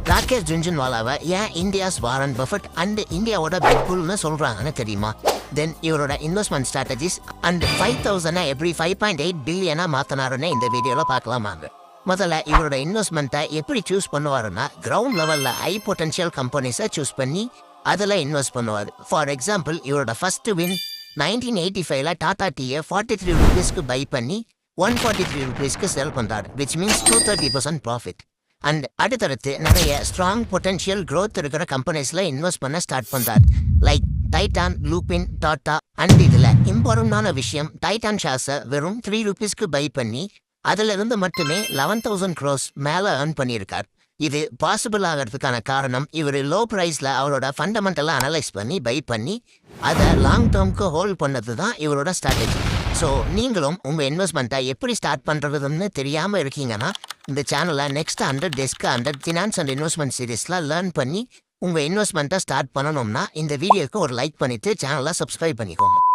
ராகேஷ் ஜுன்ஜுன்வாலாவை ஏன் India's Warren Buffett and இந்தியாவோட big புல்னு சொல்றாங்கன்னு தெரியுமா? தென் இவரோட இன்வெஸ்ட்மெண்ட் ஸ்ட்ராட்டஜிஸ் அண்ட் 5,000 எப்படி 5.8 பில்லியனா மாத்தினாருன்னு இந்த வீடியோல பார்க்கலாமாங்க. முதல்ல இவரோட இன்வெஸ்ட்மெண்ட்டை எப்படி சூஸ் பண்ணுவாருன்னா, கிரவுண்ட் லெவல்ல ஹை பொட்டன்ஷியல் கம்பெனிஸை சூஸ் பண்ணி அதில் இன்வெஸ்ட் பண்ணுவார். ஃபார் எக்ஸாம்பிள், இவரோட ஃபர்ஸ்ட் வின் 1985ல டாடா டீயை 43 rupeesக்கு பை பண்ணி 143 rupeesக்கு செல் பண்றாரு, விச் மீன்ஸ் 230% ப்ராஃபிட். அண்ட் அடுத்தடுத்து நிறைய ஸ்ட்ராங் பொட்டன்ஷியல் க்ரோத் இருக்கிற கம்பெனிஸ்ல இன்வெஸ்ட் பண்ண ஸ்டார்ட் பண்றாரு. லைக் டைட்டான், லூபின், டாடா. அண்ட் இதுல இம்பார்ட்டன்டான விஷயம், டைட்டான் ஷேர்ஸை வெறும் 3 rupeesக்கு பை பண்ணி அதுல இருந்து மட்டுமே 11,000 crores மேல ஏர்ன் பண்ணியிருக்கார். இது பாசிபிள் ஆகிறதுக்கான காரணம், இவர் லோ ப்ரைஸ்ல அவரோட ஃபண்டமெண்டலை அனலைஸ் பண்ணி பை பண்ணி அதை லாங் டேர்ம்க்கு ஹோல்ட் பண்ணது தான் இவரோட ஸ்ட்ராட்டஜி. ஸோ நீங்களும் உங்கள் இன்வெஸ்ட்மெண்ட்டை எப்படி ஸ்டார்ட் பண்ணுறதுன்னு தெரியாமல் இருக்கீங்கன்னா, இந்த சேனலை நெக்ஸ்ட் 100 டேஸ்க்கு 100 ஃபினான்ஸ் அண்ட் இன்வெஸ்ட்மெண்ட் சீரீஸில் லேர்ன் பண்ணி உங்கள் இன்வெஸ்ட்மெண்ட்டை ஸ்டார்ட் பண்ணணும்னா இந்த வீடியோக்கு ஒரு லைக் பண்ணிவிட்டு சேனலை சப்ஸ்கிரைப் பண்ணிக்கோங்க.